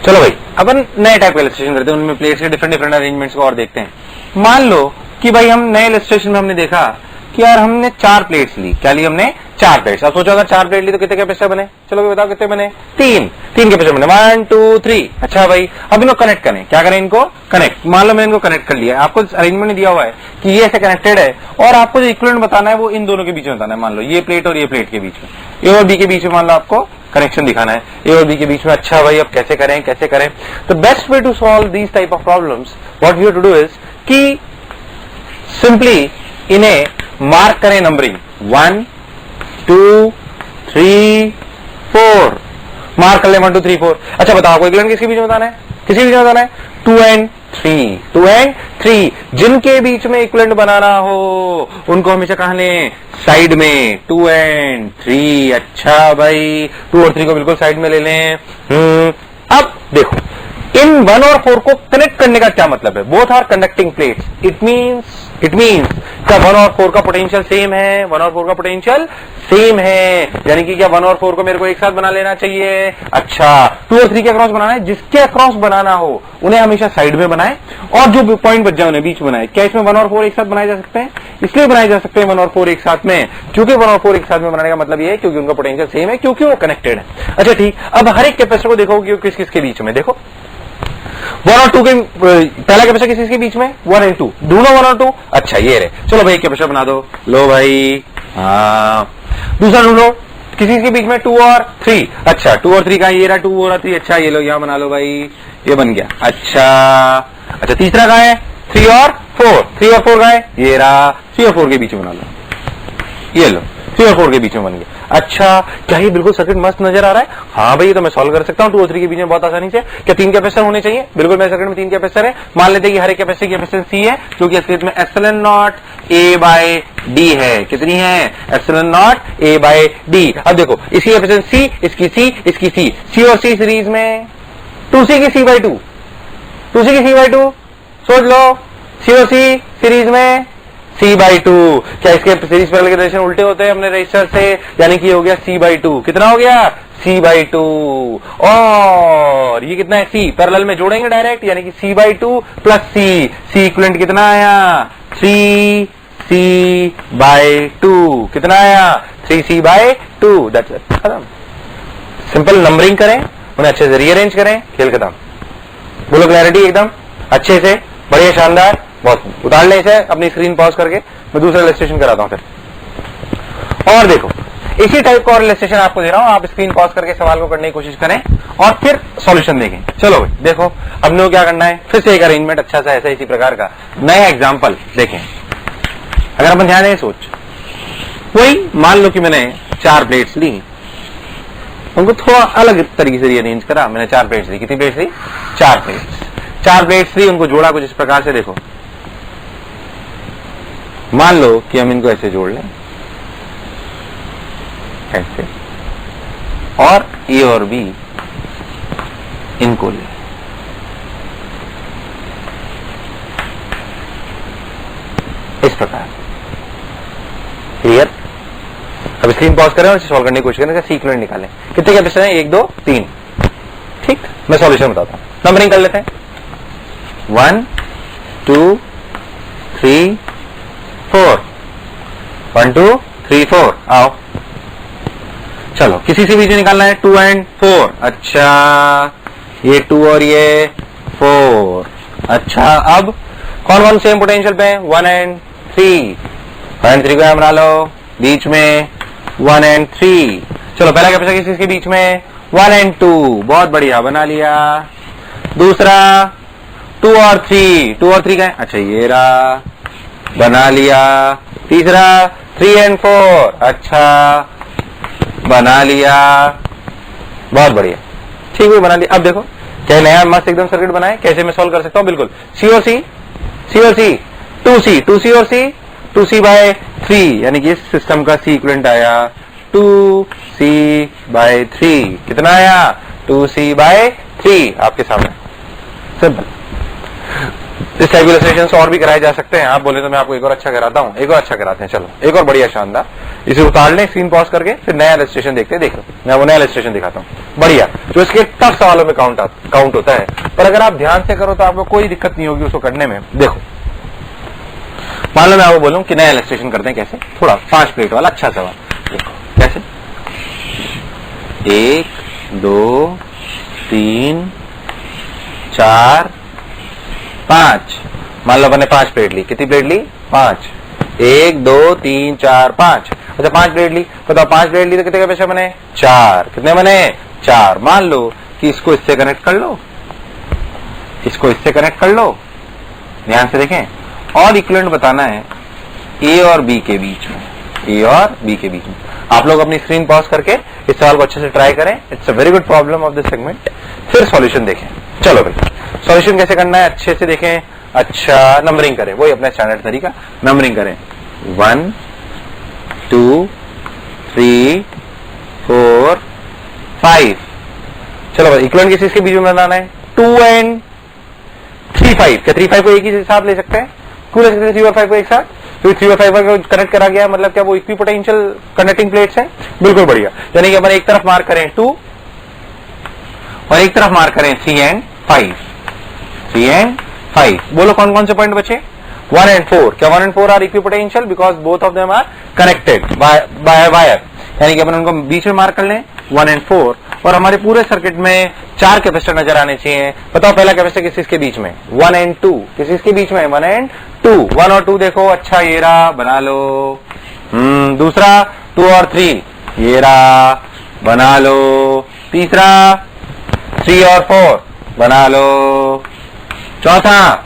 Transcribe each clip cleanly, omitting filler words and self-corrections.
चलो भाई अपन नए टाइप का इलस्ट्रेशन करते हैं, उनमें प्लेट्स के डिफरेंट डिफरेंट अरेंजमेंट्स को और देखते हैं। मान लो कि भाई हम नए इलस्ट्रेशन में हमने देखा कि यार हमने 4 प्लेट्स ली। क्या ली हमने? 4 प्लेट्स। अब सोचो अगर 4 प्लेट ली तो कितने कैपेसिटर बने? चलो बताओ कितने बने? 3 कैपेसिटर बने। 1 2 3। अच्छा भाई अब इनको कनेक्ट करें। क्या करें? इनको कनेक्ट। मान लो मैंने इनको कनेक्ट कर लिया, आपको अरेंजमेंट नहीं दिया हुआ है कि ये ऐसे कनेक्टेड है और आपको जो इक्विवेलेंट बताना है वो इन दोनों के बीच में बताना है। मान लो ये प्लेट और ये प्लेट के बीच में, ए और बी के बीच में मान लो आपको कनेक्शन दिखाना है, ए और बी के बीच में। अच्छा भाई अब कैसे करें? तो best way to solve these type of problems what you have to do is कि सिंपली इन्हें मार्क करें नंबरिंग 1 2 3 4 मार्क कर ले 1 2 3 4। अच्छा बताओ कोई इक्विवेलेंट किसके बीच में बताना है? किसके बीच में बताना है? 2 and 3 जिनके बीच में इक्विवेलेंट बनाना हो उनको हमेशा कहां लें? साइड में। 2 and 3। अच्छा भाई 2 और 3 को बिल्कुल साइड में ले लें। अब देखो इन 1 और 4 को कनेक्ट करने का क्या मतलब है? Both are conducting plates. It means क्या 1 और 4 का पोटेंशियल सेम है? 1 और 4 का पोटेंशियल सेम है, यानी कि क्या 1 और 4 को मेरे को एक साथ बना लेना चाहिए। अच्छा 2 और 3 के अक्रॉस बनाना है, जिसके अक्रॉस बनाना हो उन्हें हमेशा साइड में बनाए और जो पॉइंट बच जाए उन्हें बीच में बनाए। क्या इसमें 1 और 4 एक साथ बनाए जा सकते हैं? इसलिए बनाए जा सकते हैं 1 और 4 एक साथ में, क्योंकि 1 और 4 एक साथ में बनाने का मतलब ये है क्योंकि उनका पोटेंशियल सेम है, क्योंकि वो कनेक्टेड है। अच्छा ठीक, अब हर एक कैपेसिटर को देखो कि किस किसके बीच में। देखो 1 और 2 के पहला कैपेसिटर किसके बीच में? 1 and 2 दोनों 1 और 2। अच्छा ये रहे। चलो भाई कैपेसिटर बना दो। लो भाई हाँ दूसरा ढूंढो किसी के बीच में 2 और 3। अच्छा 2 और 3 का ये रहा 2 और 3। अच्छा ये लो यहां बना लो भाई, ये बन गया। अच्छा तीसरा का है 3 और 4। 3 और 4 का है ये रहा, 3 और 4 के बीच में बना लो, ये लो 3 और 4 के बीच में बन गया। अच्छा क्या ये बिल्कुल सर्किट मस्त नजर आ रहा है? हाँ भाई ये तो मैं सॉल्व कर सकता हूँ 2 और 3 के बीच में बहुत आसानी से। क्या 3 कैपेसिटर होने चाहिए? बिल्कुल मेरे सर्किट में 3 कैपेसिटर है। मान लेते हैं कि हर एक कैपेसिटर की कैपेसिटेंस C है, क्योंकि असलियत में epsilon naught A by D है। कितनी है? Epsilon naught A by D। अब देखो इसकी कैपेसिटेंस C, इसकी C, C और C सीरीज में 2C की C बाय 2, 2C की C बाय 2। सोच लो C और C सीरीज में C बाई 2। क्या इसके सीरीज पैरेलल के रिलेशन उल्टे होते हैं अपने रजिस्टर से? यानी कि हो गया C बाई 2। कितना हो गया? C by 2। और ये कितना है? C पैरेलल में जोड़ेंगे डायरेक्ट, यानी कि C by 2 plus C equivalent कितना आया? 3C by 2। कितना आया? 3C by 2। दैट्स इट, खत्म। सिंपल नंबरिंग करें, उन्हें अच्छे से रीअरेंज करें, खेल खत्म। बोलो क्लैरिटी एकदम अच्छे से, बढ़िया शानदार। बहुत उतार ले इसे, अपनी स्क्रीन पॉज करके मैं दूसरा इलस्ट्रेशन कराता हूं फिर। और देखो इसी टाइप का और इलस्ट्रेशन आपको दे रहा हूं, आप स्क्रीन पॉज करके सवाल को करने की कोशिश करें और फिर सॉल्यूशन देखें। चलो भाई देखो अब नो क्या करना है, फिर से एक अरेंजमेंट अच्छा सा ऐसा इसी प्रकार का नया एग्जाम्पल देखें। अगर अपन ध्यान दें सोच, वही मान लो कि मैंने 4 प्लेट्स ली, उनको थोड़ा अलग तरीके से रीअरेंज करा। मैंने 4 प्लेट्स ली। कितनी प्लेट्स ली? 4 प्लेट्स ली, उनको जोड़ा कुछ इस प्रकार से। देखो मान लो कि हम इनको ऐसे जोड़ लें, ऐसे, और ए और बी इनको ले। इस प्रकार क्लियर? अब स्क्रीन पॉज करें और इसे सॉल्व करने की कोशिश करें, सी इक्विवेलेंट निकालें। कितने कैपेसिटर हैं? 1 2 3। ठीक, मैं सॉल्यूशन बताता हूं। नंबरिंग कर लेते हैं 1 2 3 4। 1 2 3 4। आओ चलो किसी से बीच में निकालना है 2 and 4। अच्छा ये 2 और ये 4। अच्छा अब कौन कौन सेम पोटेंशियल पे है? 1 and 3। 1 and 3 को बना लो बीच में 1 and 3। चलो पहला कैपेसिटर किसके बीच में? 1 and 2। बहुत बढ़िया बना लिया। दूसरा 2 और 3। 2 और 3 का है? अच्छा ये रहा, बना लिया। तीसरा 3 and 4। अच्छा बना लिया, बहुत बढ़िया, ठीक है बना लिया। अब देखो क्या नया मस्त एकदम सर्किट बनाए, कैसे मैं सॉल्व कर सकता हूं? बिल्कुल C और C 2C और C 2C बाय 3, यानी कि इस सिस्टम का C इक्विवेलेंट आया 2C बाय 3। कितना आया? 2C बाय 3 आपके सामने। सिंपल। इस टाइप के इलस्ट्रेशन और भी कराए जा सकते हैं। आप बोले तो मैं आपको एक और अच्छा कराता हूँ, एक और अच्छा कराते हैं। चलो एक और बढ़िया शानदार, इसे उतार लें, स्क्रीन पॉज करके फिर नया इलस्ट्रेशन देखते हैं। देखो मैं वो नया इलस्ट्रेशन दिखाता हूँ, बढ़िया, जो इसके टफ सवालों में काउंट होता है, पर अगर आप ध्यान से करो तो आपको कोई दिक्कत नहीं होगी उसको करने में। देखो मान लो मैं आपको बोलूं कि नया इलस्ट्रेशन करते हैं, कैसे, थोड़ा 5 प्लेट वाला अच्छा सवाल। देखो कैसे, 1 2 3 4 5, मान लो मैंने 5 प्लेट ली। कितनी प्लेट ली? 5। 1 2 3 4 5। अच्छा 5 प्लेट ली, बताओ 5 प्लेट ली तो कितने कैपेसिटर बने? 4। कितने बने? 4। मान लो कि इसको इससे कनेक्ट कर लो, इसको इससे कनेक्ट कर लो, ध्यान से देखें, और इक्विवेलेंट बताना है ए और बी के बीच में, ए और बी के बीच में। आप लोग अपनी स्क्रीन पॉज करके इस सवाल को अच्छे से ट्राई करें। It's a very good problem of this segment. फिर सॉल्यूशन देखें। चलो भाई सॉल्यूशन कैसे करना है अच्छे से देखें। अच्छा नंबरिंग करें, वही अपना स्टैंडर्ड तरीका, नंबरिंग करें 1 2 3 4 5। चलो भाई इक्विवेलेंट किस चीज के बीच में बनाना है? 2 and 3 5। क्या 3 5 को एक ही साथ ले सकते हैं? क्यों ले सकते हैं 3 और 5 को एक साथ? क्योंकि 3 और 5 को कनेक्ट करा गया, मतलब क्या वो इक्वी पोटेंशियल कनेक्टिंग प्लेट्स हैं? बिल्कुल बढ़िया। यानी कि अपन एक तरफ मार्क करें 2 और एक तरफ मार्क करें 3 and 5। 3 and 5 बोलो कौन कौन से पॉइंट बचे? 1 and 4। क्या 1 and 4 are equipotential? Because both of them are connected by wire. यानी कि अपन उनको बीच में मार्क कर लें 1 and 4, और हमारे पूरे सर्किट में 4 कैपेसिटर नजर आने चाहिए। बताओ पहला कैपेसिटर किस के बीच में? 1 and 2। किस के बीच में? 1 and 2। 1 और 2 देखो, अच्छा ये रहा, बना लो। दूसरा 2 और 3, ये रहा, बना लो। तीसरा 3 और 4, बना लो। चौथा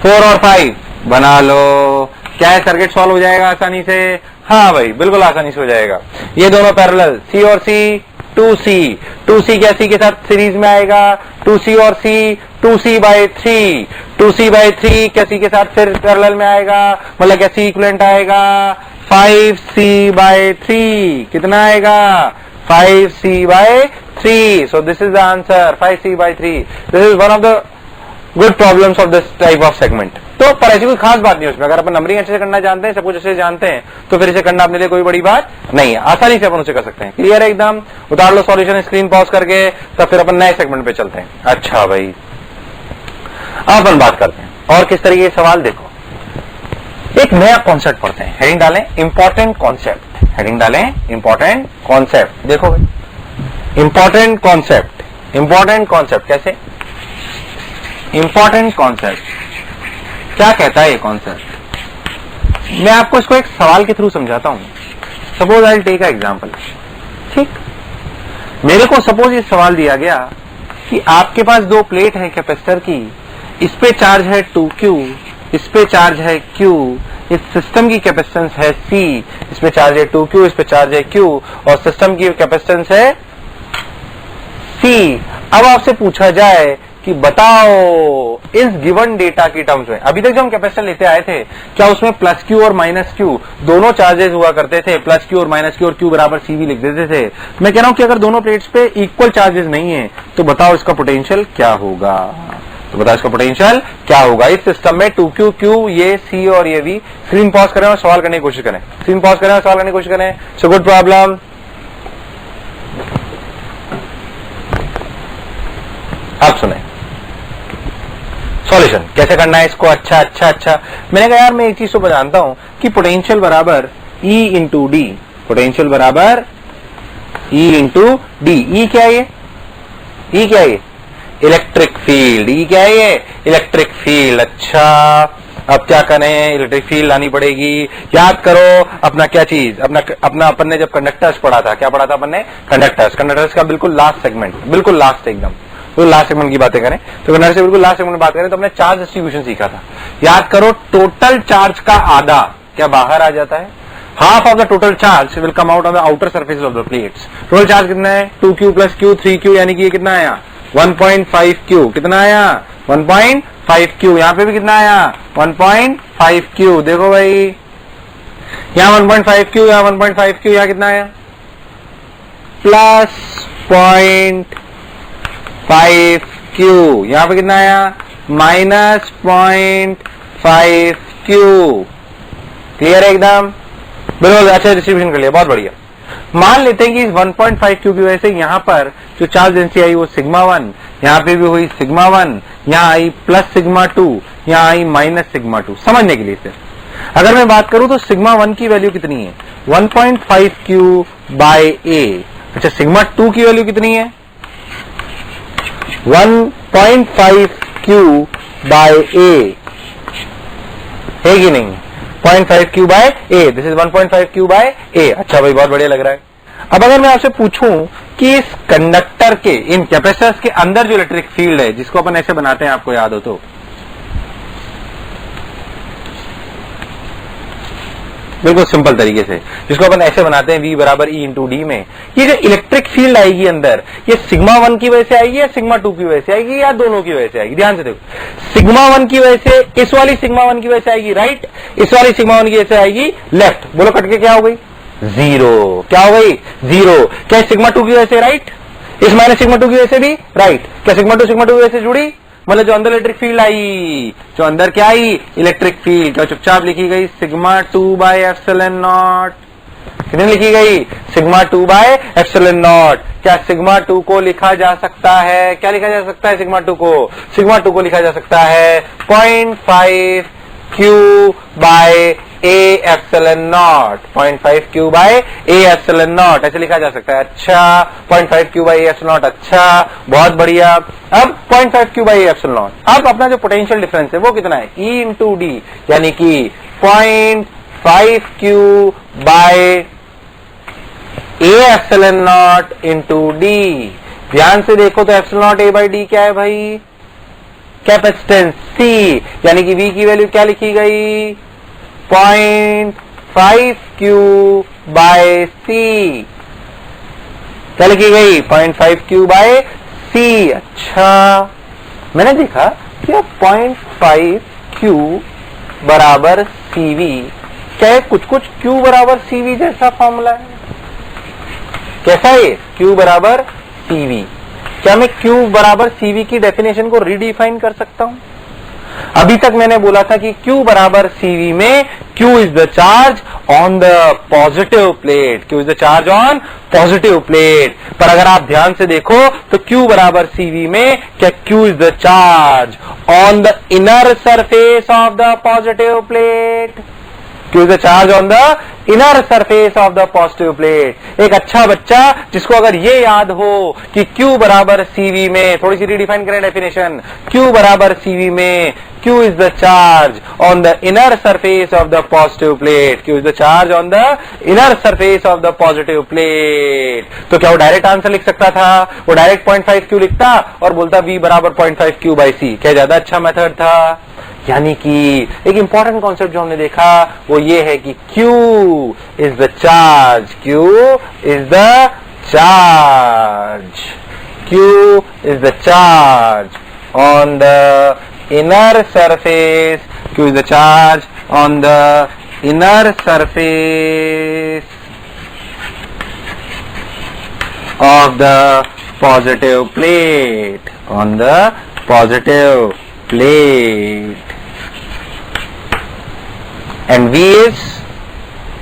4 और 5, बना लो। क्या है, सर्किट सॉल्व हो जाएगा आसानी से? हाँ भाई बिल्कुल आसानी से हो जाएगा। ये दोनों पैरेलल, सी और सी, 2C। 2C क्या सी के साथ सीरीज में आएगा? 2C और C, 2C/3। 2C/3 क्या सी के साथ फिर पैरेलल में आएगा, मतलब क्या सी इक्विवेलेंट आएगा? 5C/3। कितना आएगा? 5C/3। So this is the answer, 5C/3। This is one of the good problems of this type of segment. तो पर ऐसी कोई खास बात नहीं है उसमें। अगर अपन नंबरिंग अच्छे से करना जानते हैं, सब कुछ अच्छे से जानते हैं, तो फिर इसे करना अपने लिए कोई बड़ी बात नहीं है, आसानी से अपन उसे कर सकते हैं। क्लियर है एकदम? उतार लो सॉल्यूशन, स्क्रीन पॉज करके, तब फिर अपन नए सेगमेंट पे चलते हैं। अच्छा भाई अब अपन बात करते हैं और किस तरीके के सवाल। देखो एक नया कॉन्सेप्ट पढ़ते हैं, हेडिंग डालें इंपॉर्टेंट कॉन्सेप्ट, हेडिंग डालें इंपॉर्टेंट कॉन्सेप्ट। देखो भाई इंपॉर्टेंट कॉन्सेप्ट, इंपॉर्टेंट कॉन्सेप्ट कैसे? इंपॉर्टेंट कॉन्सेप्ट क्या कहता है ये कॉन्सेप्ट? मैं आपको इसको एक सवाल के थ्रू समझाता हूं। Suppose I take a example. ठीक, मेरे को सपोज ये सवाल दिया गया कि आपके पास 2 प्लेट है कैपेसिटर की, इस पे चार्ज है 2Q, इस पे चार्ज है Q, इस सिस्टम की कैपेसिटेंस है C, इस पे चार्ज है 2Q, इस पे चार्ज है Q, और सिस्टम की कैपेसिटेंस है C। अब आपसे पूछा जाए कि बताओ इस गिवन डेटा की टर्म्स में, अभी तक जब हम कैपेसिटर लेते आए थे, क्या उसमें +Q और -Q दोनों चार्जेस हुआ करते थे? +Q और -Q और Q बराबर CV लिख देते थे। मैं कह रहा हूं कि अगर दोनों प्लेट्स पे इक्वल चार्जेस नहीं है तो बताओ इसका पोटेंशियल क्या होगा? तो बताओ इसका पोटेंशियल क्या होगा इस सिस्टम में? 2Q, Q, ये C और ये V। स्क्रीन पॉज करें और सवाल करने की कोशिश करें, स्क्रीन पॉज करें और सवाल करने की कोशिश करें। So good problem. आप सुने सॉल्यूशन कैसे करना है इसको। अच्छा मैंने कहा यार मैं एक चीज तो जानता हूं कि पोटेंशियल बराबर E इंटू डी, पोटेंशियल बराबर E इंटू डी। ई क्या है ये? ई क्या है ये? Electric field. ई क्या है ये? Electric field. अच्छा अब क्या करें? इलेक्ट्रिक फील्ड लानी पड़ेगी। याद करो अपना क्या चीज, अपना अपन ने जब कंडक्टर्स पढ़ा था, क्या पढ़ा था अपन ने? कंडक्टर्स का बिल्कुल लास्ट सेगमेंट, बिल्कुल लास्ट एकदम, तो लास्ट सेगमेंट की बातें करें तो कंडक्टर से बिल्कुल लास्ट सेगमेंट में बात करें तो हमने चार्ज डिस्ट्रीब्यूशन सीखा था। याद करो टोटल चार्ज का आधा क्या बाहर आ जाता है? Half of the total charge will come out on the outer surface of the plates. Total charge कितना है? 2Q + Q 3Q, यानी कि ये कितना आया? 1.5Q। कितना आया? 1.5Q। यहाँ पे भी कितना आया? 1.5Q। देखो भाई यहाँ 1.5Q, यहाँ 1.5Q, यहाँ कितना आया? +0.5Q। यहाँ पे कितना आया? -0.5 क्यू। क्लियर है एकदम? बिल्कुल अच्छा डिस्ट्रीब्यूशन कर लिया, बहुत बढ़िया। मान लेते हैं कि इस 1.5 क्यू की वजह से यहां पर जो चार्ज डेंसिटी आई वो सिग्मा 1, यहां पे भी हुई सिग्मा 1, यहां आई प्लस सिग्मा 2, यहां आई माइनस सिग्मा 2। समझने के लिए सिर्फ अगर मैं बात करूं तो सिग्मा 1 की वैल्यू कितनी है? 1.5 क्यू बाय ए। अच्छा, सिग्मा 2 की वैल्यू कितनी है? 1.5 क्यू बाय ए, है कि नहीं? 0.5 Q by A, this is 1.5 Q by A. अच्छा भाई, बहुत बढ़िया लग रहा है। अब अगर मैं आपसे पूछूं कि इस कंडक्टर के, इन कैपेसिटर्स के अंदर जो इलेक्ट्रिक फील्ड है, जिसको अपन ऐसे बनाते हैं, आपको याद हो तो, बिल्कुल सिंपल तरीके से जिसको अपन ऐसे बनाते हैं, V बराबर E इंटू डी में, ये जो इलेक्ट्रिक फील्ड आएगी अंदर, ये सिग्मा 1 की वजह से आएगी या सिग्मा 2 की वजह से आएगी या दोनों की वजह से आएगी? ध्यान से देखो, सिग्मा 1 की वजह से, इस वाली सिग्मा 1 की वजह से आएगी राइट, इस वाली सिग्मा 1 की वजह से आएगी लेफ्ट। बोलो कट के क्या हो गई? जीरो। क्या हो गई? जीरो। क्या सिग्मा 2 की वजह से राइट, इस माइनस सिग्मा 2 की वजह से भी राइट। क्या सिग्मा 2 की वजह से जुड़ी? मतलब जो अंदर इलेक्ट्रिक फील्ड आई, जो अंदर क्या आई? Electric field. क्या चुपचाप लिखी गई? Sigma 2 bye epsilon not. कितनी लिखी गई? Sigma 2 bye epsilon not. क्या सिग्मा 2 को लिखा जा सकता है? क्या लिखा जा सकता है सिग्मा 2 को? सिग्मा 2 को लिखा जा सकता है 0.5 Q by A epsilon naught. 0.5 Q by A epsilon naught, ऐसे लिखा जा सकता है। अच्छा, 0.5 Q by A epsilon naught. अच्छा, बहुत बढ़िया। अब 0.5 Q by A epsilon naught, अब अपना जो पोटेंशियल डिफरेंस है वो कितना है? E इंटू डी, यानी कि 0.5 Q by A epsilon naught into D. ध्यान से देखो तो epsilon naught A by D क्या है भाई? कैपेसिटेंस C, यानी कि V की वैल्यू क्या लिखी गई? 0.5 क्यू बाय सी। क्या लिखी गई? 0.5 क्यू बाय सी। अच्छा, मैंने देखा कि 0.5 क्यू बराबर CV, क्या कुछ कुछ Q बराबर CV जैसा फॉर्मूला है? कैसा है? Q बराबर CV। क्या मैं Q बराबर CV की डेफिनेशन को रीडिफाइन कर सकता हूं? अभी तक मैंने बोला था कि Q बराबर CV में Q is the charge on the positive plate, Q is the charge on positive plate. पर अगर आप ध्यान से देखो तो Q बराबर CV में क्या Q is the charge on the inner surface of the positive plate. Q is the charge on the inner surface of the positive plate. एक अच्छा बच्चा जिसको अगर ये याद हो कि Q बराबर CV में, थोड़ी सी रिडिफाइन करें डेफिनेशन, Q बराबर CV में Q is the charge on the inner surface of the positive plate. Q is the charge on the inner surface of the positive plate. तो क्या वो डायरेक्ट आंसर लिख सकता था? वो डायरेक्ट 0.5 Q लिखता और बोलता V बराबर 0.5 Q बाई C। क्या ज्यादा अच्छा मेथड था? यानी कि एक इंपॉर्टेंट कॉन्सेप्ट जो हमने देखा वो ये है कि Q is the charge, Q is the charge, Q is the charge on the inner surface, Q is the charge on the inner surface of the positive plate, on the positive plate, and V is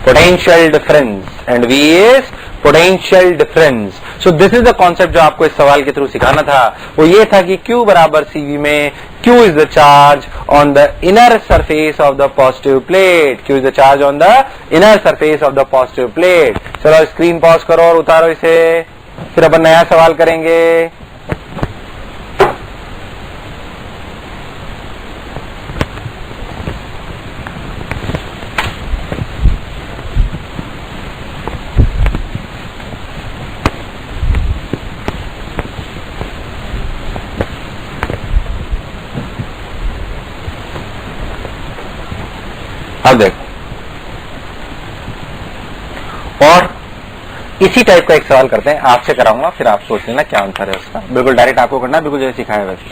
potential difference, and V is potential difference. So this is the concept जो आपको इस सवाल के through सिखाना था, वो ये था कि Q बराबर CV में Q is the charge on the inner surface of the positive plate, Q is the charge on the inner surface of the positive plate. चलो स्क्रीन पॉज करो और उतारो इसे, फिर अपन नया सवाल करेंगे। अब देखो, और इसी टाइप का एक सवाल करते हैं, आपसे कराऊंगा, फिर आप सोच लेना क्या आंसर है उसका। बिल्कुल डायरेक्ट आपको करना, बिल्कुल जैसे सिखाया वैसे,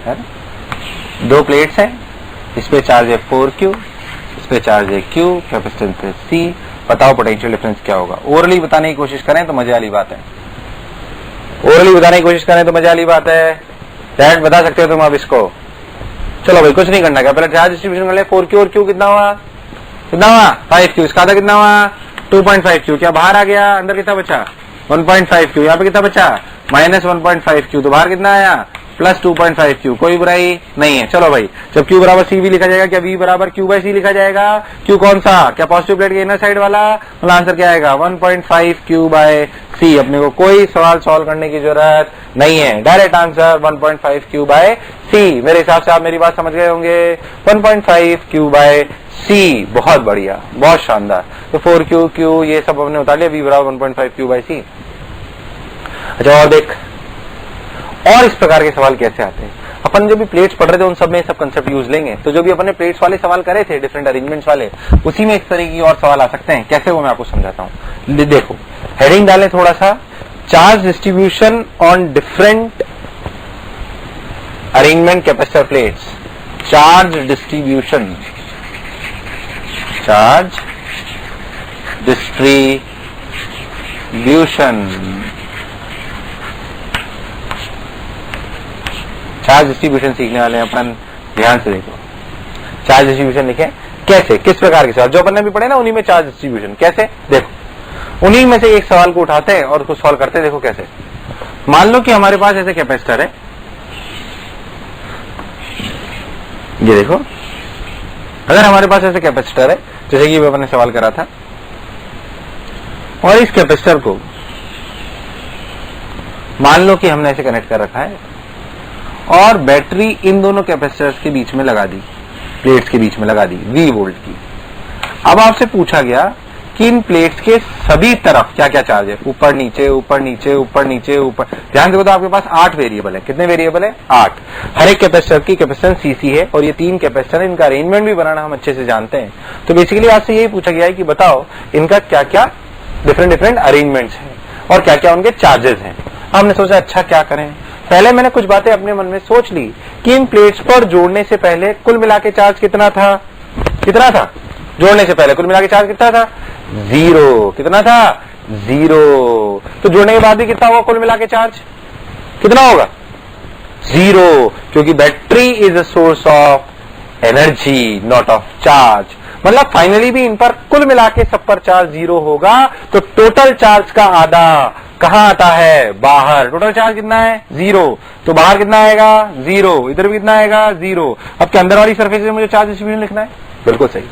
है ना। दो प्लेट्स हैं, इस पे चार्ज है 4Q, इस पे चार्ज है Q, कैपेसिटेंस है C। बताओ पोटेंशियल डिफरेंस क्या होगा। ओरली बताने की कोशिश करें तो मजे वाली बात है, ओरली बताने की कोशिश करें तो मजे वाली बात है। डायरेक्ट बता सकते हो तुम अब इसको, चलो भाई कुछ नहीं करना क्या, पहले चार्ज डिस्ट्रीब्यूशन कर ले। 4q और q कितना हुआ, 5q, इसका आधा कितना हुआ 2.5q, क्या बाहर आ गया, अंदर कितना बचा 1.5q, यहाँ पे कितना बचा -1.5q, तो बाहर कितना आया +2.5q, कोई बुराई नहीं है। चलो भाई जब q बराबर c भी लिखा जाएगा, क्या v बराबर q बाई c लिखा जाएगा, q कौन सा, क्या पॉजिटिव प्लेट के इनर साइड वाला, मतलब आंसर क्या आएगा 1.5q बाय c। अपने को कोई सवाल सॉल्व करने की जरूरत नहीं है, direct answer 1.5q bye c। मेरे हिसाब से आप मेरी बात समझ गए होंगे, 1.5q बाय c, बहुत बढ़िया, बहुत शानदार। तो 4q q ये सब हमने उतार लिया, v बराबर 1.5q बाय c। अच्छा और देख, और इस प्रकार के सवाल कैसे आते हैं, अपन जो भी प्लेट्स पढ़ रहे थे उन सब में सब कंसेप्ट यूज लेंगे। तो जो भी अपन ने प्लेट्स वाले सवाल करे थे डिफरेंट अरेंजमेंट्स वाले, उसी में इस तरह की और सवाल आ सकते हैं। कैसे, वो मैं आपको समझाता हूं। देखो हेडिंग डालें थोड़ा सा, charge distribution on different arrangement capacitor plates, charge distribution, charge distribution, charge distribution सीखने वाले हैं अपन, ध्यान से देखो। चार्ज डिस्ट्रीब्यूशन लिखे कैसे, किस प्रकार के सवाल, जो अपन ने भी पढ़े ना उन्हीं में चार्ज डिस्ट्रीब्यूशन कैसे, देखो उन्हीं में से एक सवाल को उठाते हैं और उसको सॉल्व करते हैं। देखो कैसे, मान लो कि हमारे पास ऐसे कैपेसिटर है, ये देखो, अगर हमारे पास ऐसे कैपेसिटर है जैसे कि अपन ने सवाल करा था, और इस कैपेसिटर को मान लो कि हमने ऐसे कनेक्ट कर रखा है और बैटरी इन दोनों कैपेसिटर्स के बीच में लगा दी, प्लेट्स के बीच में लगा दी V वोल्ट की। अब आपसे पूछा गया कि इन प्लेट्स के सभी तरफ क्या क्या चार्ज है, ऊपर नीचे ऊपर नीचे ऊपर नीचे ऊपर। ध्यान देखो तो आपके पास 8 वेरिएबल है, कितने वेरिएबल है 8। हर एक कैपेसिटर की कैपेसिटेंस CC है और ये 3 कैपेसिटर, इनका अरेंजमेंट भी बनाना हम अच्छे से जानते हैं। तो बेसिकली आपसे यही पूछा गया है कि बताओ इनका क्या क्या डिफरेंट अरेंजमेंट्स है और क्या क्या उनके चार्जेस हैं। हमने सोचा अच्छा क्या करें, पहले मैंने कुछ बातें अपने मन में सोच ली कि इन प्लेट्स पर जोड़ने से पहले कुल मिला के चार्ज कितना था, कितना था जोड़ने से पहले कुल मिला के चार्ज कितना था 0, कितना था 0। तो जोड़ने के बाद भी कितना होगा कुल मिला के चार्ज, कितना होगा 0, क्योंकि battery is a source of energy not of charge. मतलब फाइनली भी इन पर कुल मिला के सब पर चार्ज 0 होगा। तो टोटल चार्ज का आधा कहां आता है, बाहर। टोटल चार्ज कितना है 0, तो बाहर कितना आएगा 0, इधर भी कितना आएगा 0। अब क्या अंदर वाली सरफेस में मुझे चार्ज डिस्ट्रीब्यूशन लिखना है, बिल्कुल सही।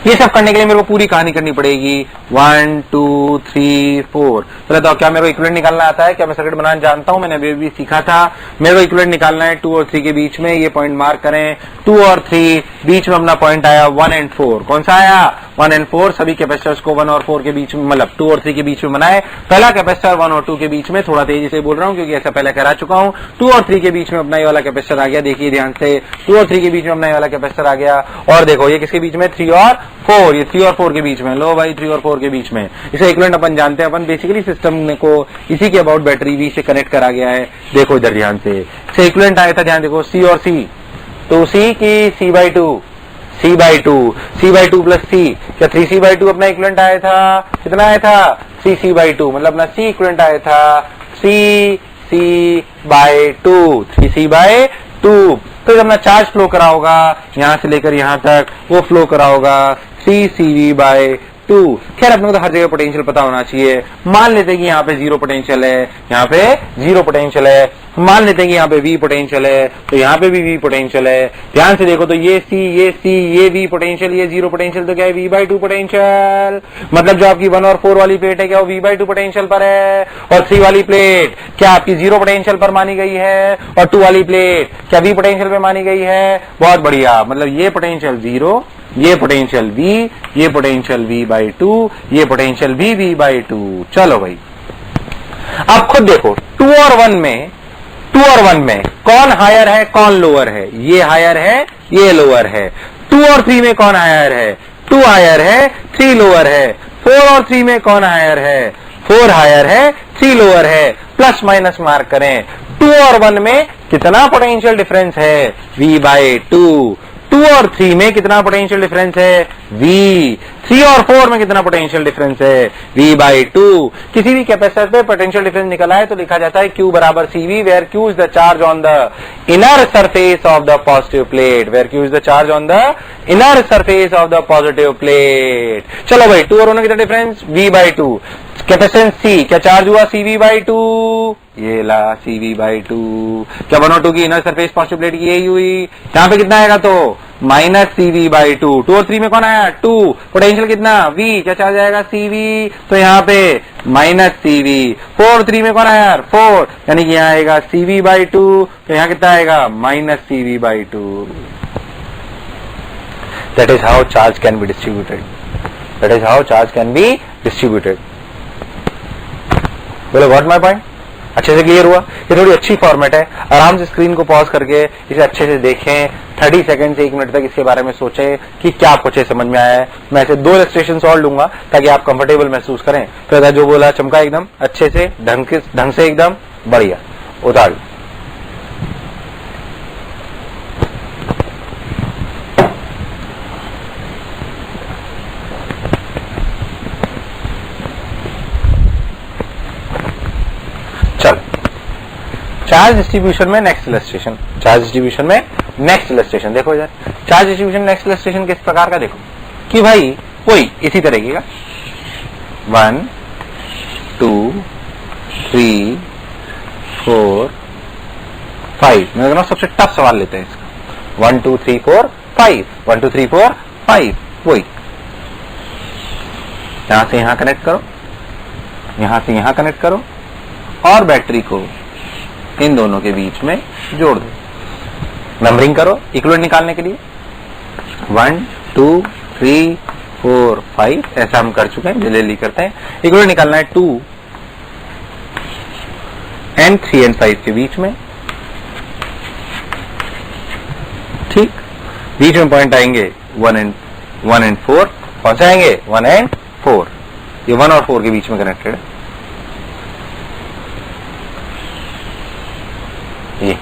ये सब करने के लिए मेरे को पूरी कहानी करनी पड़ेगी, 1 2 3 4। तो बताओ क्या मेरे को इक्विवेलेंट निकालना आता है, क्या मैं सर्किट बनाना जानता हूं, मैंने अभी भी सीखा था। मेरे को इक्विवेलेंट निकालना है 2 और 3 के बीच में, ये पॉइंट मार्क करें 2 और 3 बीच में अपना पॉइंट आया 1 और 4। कौन सा आया 1 और 4। सभी कैपेसिटर्स को 1 और 4 के बीच में, मतलब 2 और 3 के बीच में बनाए। पहला कैपेसिटर 1 और 2 के बीच में, थोड़ा तेजी से बोल रहा हूं क्योंकि ऐसा पहले करा चुका हूं। 2 और 3 के बीच में अपना ये वाला कैपेसिटर आ गया, देखिए ध्यान से 2 और 3 के बीच में अपना ये वाला कैपेसिटर आ गया। और देखो ये किसके बीच में 3 और 4, ये 3 और 4 के बीच में। लो भाई 3 और 4 के बीच में, इसे इक्विवेलेंट अपन जानते हैं। अपन बेसिकली सिस्टम को इसी के अबाउट बैटरी V से कनेक्ट करा गया है। देखो इधर ध्यान से, इसे इक्विवेलेंट आया था, ध्यान देखो C और C, तो C की C/2 C/2 प्लस C, क्या 3C/2 अपना इक्विवेलेंट आया था, कितना आया था C/2, मतलब अपना C इक्विवेलेंट आया था C/2 3C/2। फिर अपना चार्ज फ्लो करा होगा यहां से लेकर यहां तक, वो फ्लो करा होगा 3CV/2। खैर अपने को तो हर जगह पोटेंशियल पता होना चाहिए। मान लेते हैं कि यहाँ पे 0 पोटेंशियल है, यहाँ पे 0 पोटेंशियल है। मान लेते हैं कि यहाँ पे V पोटेंशियल है, तो यहाँ पे भी V पोटेंशियल है। ध्यान से देखो तो ये C, ये V पोटेंशियल, ये 0 पोटेंशियल, तो क्या है V/2 पोटेंशियल। मतलब जो आपकी 1 और 4 वाली प्लेट है क्या वो V/2 पोटेंशियल पर है, और 3 वाली प्लेट क्या आपकी 0 पोटेंशियल पर मानी गई है, और 2 वाली प्लेट क्या V पोटेंशियल पे मानी गई है। बहुत बढ़िया, मतलब ये पोटेंशियल 0, ये पोटेंशियल V, ये पोटेंशियल V/2, ये पोटेंशियल V/2। चलो भाई अब खुद देखो 2 और 1 में कौन हायर है कौन लोअर है, ये हायर है ये लोअर है। 2 और 3 में कौन हायर है, 2 हायर है 3 लोअर है। 4 और 3 में कौन हायर है, 4 हायर है 3 लोअर है। प्लस माइनस मार्क करें, 2 और 1 में कितना पोटेंशियल डिफरेंस है V/2, 2 और 3 में कितना पोटेंशियल डिफरेंस है? V। 3 और 4 में कितना पोटेंशियल डिफरेंस है? V/2। किसी भी कैपेसिटर पे पोटेंशियल डिफरेंस निकला है तो लिखा जाता है Q बराबर CV, where Q is the charge on the inner surface of the positive plate, where Q is the charge on the inner surface of the positive plate. चलो भाई, 2 और 1 में कितना डिफरेंस? V/2। कैपेसिटेंस C, क्या charge हुआ? CV/2। ये ला CV/2। क्या 1 और 2 की इनर सरफेस पॉजिटिव प्लेट की यही हुई? यहां पे कितना आएगा तो माइनस CV/2। 2 और 3 में कौन आया? 2। पोटेंशियल कितना? V। क्या चार्ज आएगा? CV। तो यहाँ पे माइनस CV। 4 और 3 में कौन आया? 4। यानी कि यहाँ आएगा CV/2। तो यहाँ कितना आएगा? Minus CV/2। That is how charge can be distributed. That is how charge can be distributed. बोलो गॉट माय पॉइंट? अच्छे से क्लियर हुआ? ये थोड़ी अच्छी फॉर्मेट है, आराम से स्क्रीन को पॉज करके इसे अच्छे से देखें, 30 सेकंड से 1 मिनट तक इसके बारे में सोचें कि क्या आपको अच्छे समझ में आया है। मैं ऐसे 2 इलस्ट्रेशन और लूंगा ताकि आप कंफर्टेबल महसूस करें। तो जो बोला चमका एकदम अच्छे से, ढंग से एकदम बढ़िया उतार। चार्ज डिस्ट्रीब्यूशन में नेक्स्ट इलस्ट्रेशन, चार्ज डिस्ट्रीब्यूशन में नेक्स्ट इलस्ट्रेशन देखो यार। चार्ज डिस्ट्रीब्यूशन नेक्स्ट इलस्ट्रेशन किस प्रकार का? देखो कि भाई वही इसी तरीके का 1 2 3 4 5। मैं कहना सबसे टफ सवाल लेते हैं इसका। 1 2 3 4 5, 1 2 3 4 5। वही यहां से यहां कनेक्ट करो, यहां से यहां कनेक्ट करो और बैटरी को इन दोनों के बीच में जोड़ दो। नंबरिंग करो इक्विवेलेंट निकालने के लिए। 1 2 3 4 5 ऐसा हम कर चुके हैं, जल्दी करते हैं। इक्विवेलेंट निकालना है 2 and 3 and 5 के बीच में। ठीक, बीच में पॉइंट आएंगे 1 and 4। कौन से आएंगे? 1 and 4। ये 1 और 4 के बीच में कनेक्टेड है। ये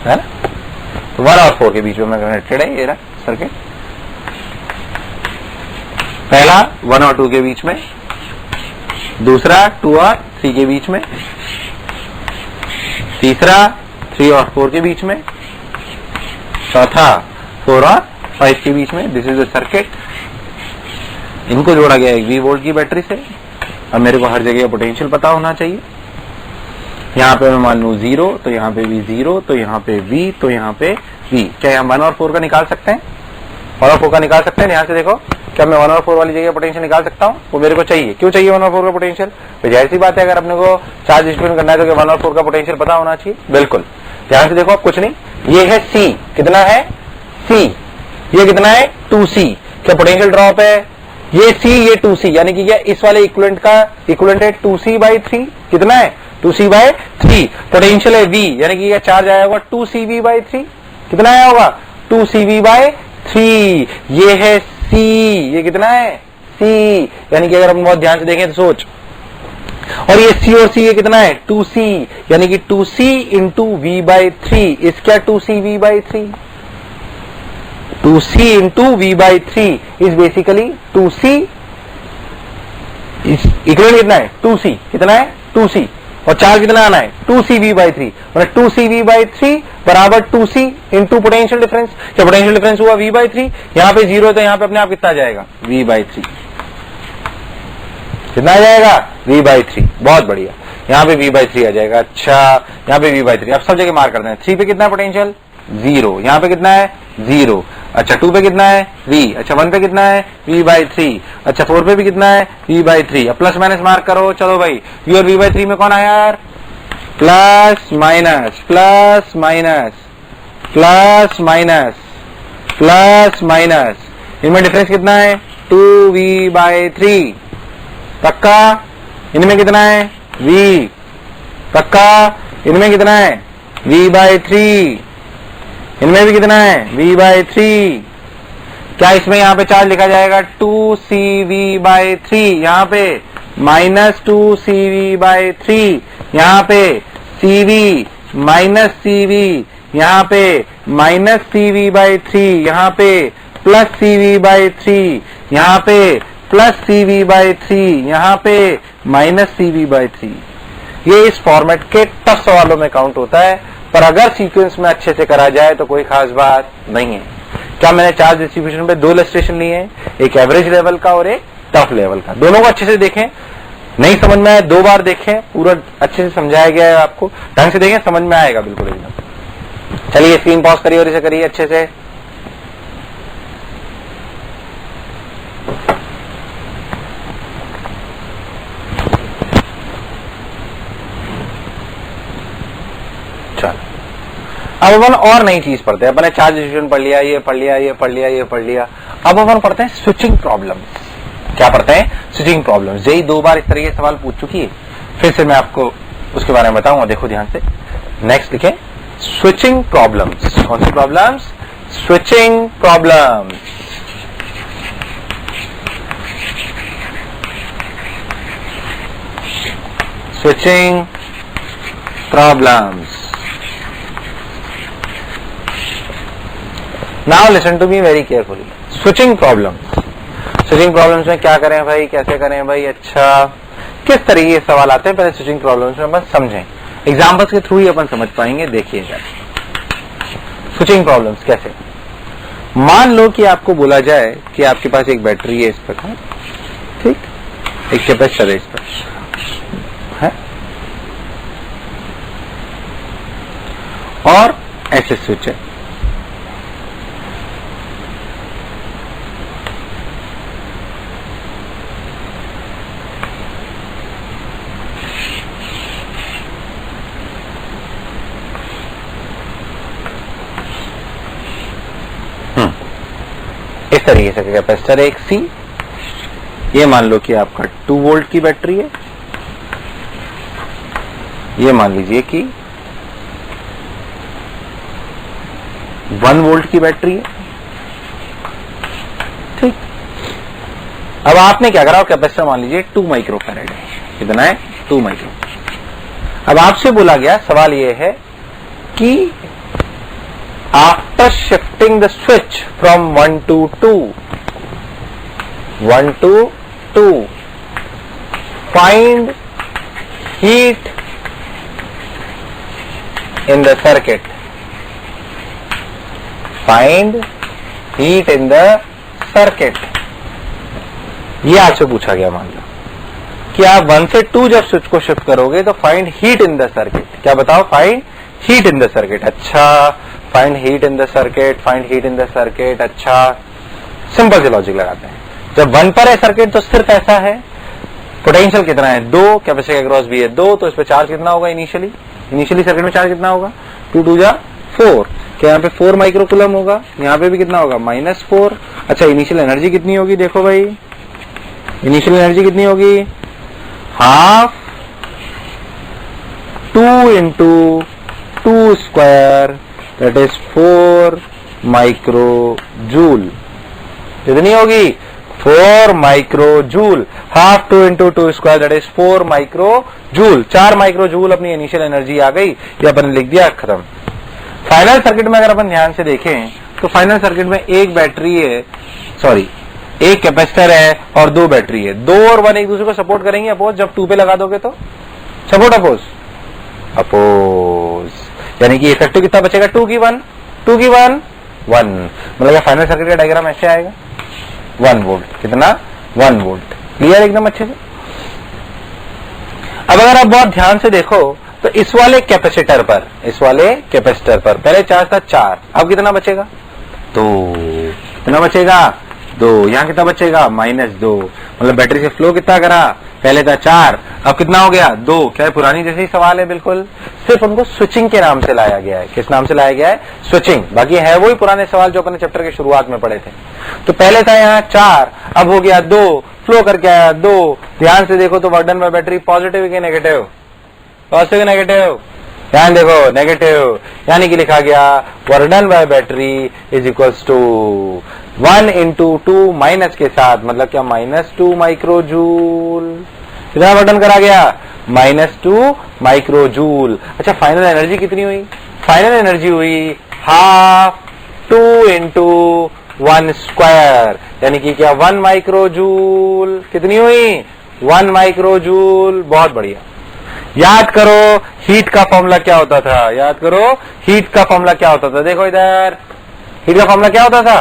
है ना, 1 और 4 के बीच में कनेक्टेड है ये रहा सर्किट। पहला 1 और 2 के बीच में, दूसरा 2 और 3 के बीच में, तीसरा 3 और 4 के बीच में, चौथा 4 और 5 के बीच में। This is the circuit. इनको जोड़ा गया 1 V वोल्ट की बैटरी से। अब मेरे को हर जगह पोटेंशियल पता होना चाहिए। यहाँ पे मैं मान लू 0, तो यहाँ पे भी 0, तो यहाँ पे V, तो यहाँ पे V। क्या हम 1 और 4 का निकाल सकते हैं? 1 और 4 का निकाल सकते हैं। यहाँ से देखो, क्या मैं 1 और 4 वाली जगह पोटेंशियल निकाल सकता हूँ? वो मेरे को चाहिए। क्यों चाहिए 1 और 4 का पोटेंशियल? तो जाहिर सी बात है, अगर अपने को चार्ज डिस्ट्रीब्यूशन करना है तो 1 और 4 का पोटेंशियल पता होना चाहिए। बिल्कुल, ध्यान से देखो, आप कुछ नहीं, ये है C। कितना है? C। ये कितना है? 2C। क्या पोटेंशियल ड्रॉप है? ये C, ये 2C, यानी कि क्या इस वाले इक्विवेलेंट का इक्विवेलेंट है 2C/3। कितना है? 2C/3। पोटेंशियल है V, यानी कि क्या चार्ज आया होगा 2CV/3। कितना आया होगा? 2CV/3। ये है C। ये कितना है? C। यानी कि अगर हम बहुत ध्यान से देखें तो सोच, और ये C और C ये कितना है? 2C, यानी कि 2C इंटू V/3 इज क्या? 2CV/3। 2C into V/3 is basically 2C। Equivalent कितना है? 2C। कितना है? 2C। और चार्ज कितना आना है? 2CV/3। और 2CV/3 बराबर 2C इंटू पोटेंशियल डिफरेंस। क्या पोटेंशियल डिफरेंस हुआ? V/3। यहाँ पे 0 तो यहाँ पे अपने आप कितना आ जाएगा? V/3। कितना आ जाएगा? V/3। बहुत बढ़िया, यहाँ पे V/3 आ जाएगा। अच्छा, यहाँ पे V/3। अब सब जगह मार्क करते हैं। 3 पे कितना पोटेंशियल? 0। यहाँ पे कितना है? 0। अच्छा, 2 पे कितना है? V। अच्छा, 1 पे कितना है? V/3। अच्छा, 4 पे भी कितना है? V/3। अब प्लस माइनस मार्क करो। चलो भाई, V और V/3 में कौन आया यार? Plus minus, plus minus, plus minus, plus minus. इनमें डिफरेंस कितना है? 2V/3। पक्का? इनमें कितना है? V। पक्का? इनमें कितना है? V/3। इनमें भी कितना है? V/3। क्या इसमें यहाँ पे चार्ज लिखा जाएगा? 2CV/3। यहाँ पे माइनस 2CV/3। यहाँ पे CV माइनस CV। यहाँ पे माइनस CV/3, यहाँ पे प्लस CV/3, यहाँ पे प्लस CV/3, यहाँ पे माइनस CV/3। ये इस फॉर्मेट के टफ सवालों में काउंट होता है, पर अगर सीक्वेंस में अच्छे से करा जाए तो कोई खास बात नहीं है। क्या मैंने चार्ज डिस्ट्रीब्यूशन पे 2 इलस्ट्रेशन लिए हैं, एक एवरेज लेवल का और एक टफ लेवल का। दोनों को अच्छे से देखें, नहीं समझ में आए 2 बार देखें, पूरा अच्छे से समझाया गया है आपको, ढंग से देखें, समझ में आएगा बिल्कुल एकदम। चलिए स्क्रीन पॉज करिए और इसे करिए अच्छे से। चलो अब अपन और नई चीज पढ़ते हैं। अपने चार्ज डिस्ट्रीब्यूशन पढ़ लिया, ये पढ़ लिया, ये पढ़ लिया, ये पढ़ लिया। अब अपन पढ़ते हैं स्विचिंग प्रॉब्लम्स। क्या पढ़ते हैं? Switching problems. यही 2 बार इस तरह के सवाल पूछ चुकी है, फिर से मैं आपको उसके बारे में बताऊंगा। देखो ध्यान से, नेक्स्ट लिखें स्विचिंग प्रॉब्लम्स। कौन सी problems? Switching problems. Switching problems. Now listen to me very carefully. Switching problems. Switching problems में क्या करें भाई, कैसे करें भाई, अच्छा किस तरीके के सवाल आते हैं, पहले स्विचिंग प्रॉब्लम्स में अपन समझें। एग्जांपल्स के थ्रू ही अपन समझ पाएंगे। देखिएगा स्विचिंग प्रॉब्लम्स कैसे। मान लो कि आपको बोला जाए कि आपके पास एक बैटरी है इस प्रकार, ठीक, एक कैपेसिटर है इस पर है, और ऐसे स्विच है। इस तरीके से कैपेसिटर एक सी, ये मान लो कि आपका 2 वोल्ट की बैटरी है, ये मान लीजिए कि 1 वोल्ट की बैटरी है, ठीक। अब आपने क्या करा, कैपेसिटर मान लीजिए 2 माइक्रोफैराड है। कितना है? 2 माइक्रो। अब आपसे बोला गया, सवाल यह है कि after shifting the switch from 1 to 2, 1 to 2, find heat in the circuit. Find heat in the circuit. ये आपसे पूछा गया। मान लो कि आप 1 से 2 जब स्विच को शिफ्ट करोगे तो find heat in the circuit. क्या बताओ? Find heat in the circuit. अच्छा, find heat in the circuit, find heat in the circuit. अच्छा, सिंपल से लॉजिक लगाते हैं। जब 1 पर है सर्किट तो सिर्फ ऐसा है, पोटेंशियल कितना है? 2, कैपेसिटर के क्रॉस भी है 2, तो इस पे चार्ज कितना होगा इनिशियली सर्किट में चार्ज कितना होगा? 2 2 जा 4। क्या यहाँ पे 4 माइक्रोकूलम होगा? यहाँ पे भी कितना होगा? -4। अच्छा, इनिशियल एनर्जी कितनी होगी? देखो भाई, इनिशियल एनर्जी कितनी होगी? Half 2 into 2 square, that is 4 micro joule. कितनी होगी? 4 micro joule. Half 2 into 2 square, that is 4 micro joule. 4 micro joule अपनी इनिशियल एनर्जी आ गई, ये अपन लिख दिया, खत्म। फाइनल सर्किट में अगर अपन ध्यान से देखें तो फाइनल सर्किट में एक बैटरी है, सॉरी एक कैपेसिटर है और 2 बैटरी है। 2 और 1 एक दूसरे को सपोर्ट करेंगे अपोज, जब 2 पे लगा दोगे तो सपोर्ट अपोज, अपोज, यानी कि इफेक्टिव कितना बचेगा? 2 की 1, 2 की 1, 1। मतलब फाइनल सर्किट का डायग्राम ऐसे आएगा, 1 वोल्ट। कितना? 1 वोल्ट। क्लियर एकदम अच्छे से। अब अगर आप बहुत ध्यान से देखो तो इस वाले कैपेसिटर पर पहले चार्ज था 4, अब कितना बचेगा? 2। कितना बचेगा? 2। यहां कितना बचेगा? -2। मतलब बैटरी से फ्लो कितना करा? पहले था 4, अब कितना हो गया? 2। क्या पुरानी जैसे ही सवाल है बिल्कुल, सिर्फ उनको स्विचिंग के नाम से लाया गया है। किस नाम से लाया गया है? स्विचिंग। बाकी है वही पुराने सवाल जो अपने चैप्टर के शुरुआत में पढ़े थे। तो पहले था यहाँ 4, अब हो गया 2, फ्लो करके आया 2। ध्यान से देखो तो work done by battery positive कि नेगेटिव? Positive negative? ध्यान देखो, नेगेटिव, यानी कि लिखा गया work done by battery is equals to 1 into 2 minus के साथ, मतलब क्या? -2 माइक्रो जूल। कितना वर्क डन करा गया? -2 माइक्रो जूल। अच्छा, फाइनल एनर्जी कितनी हुई? फाइनल एनर्जी हुई हाफ 2 इंटू 1 स्क्वायर, यानी कि क्या 1 माइक्रो जूल। कितनी हुई? 1 माइक्रो जूल। बहुत बढ़िया। याद करो हीट का फॉर्मूला क्या होता था, याद करो हीट का फॉर्मूला क्या होता था। देखो इधर, हीट का फॉर्मूला क्या होता था?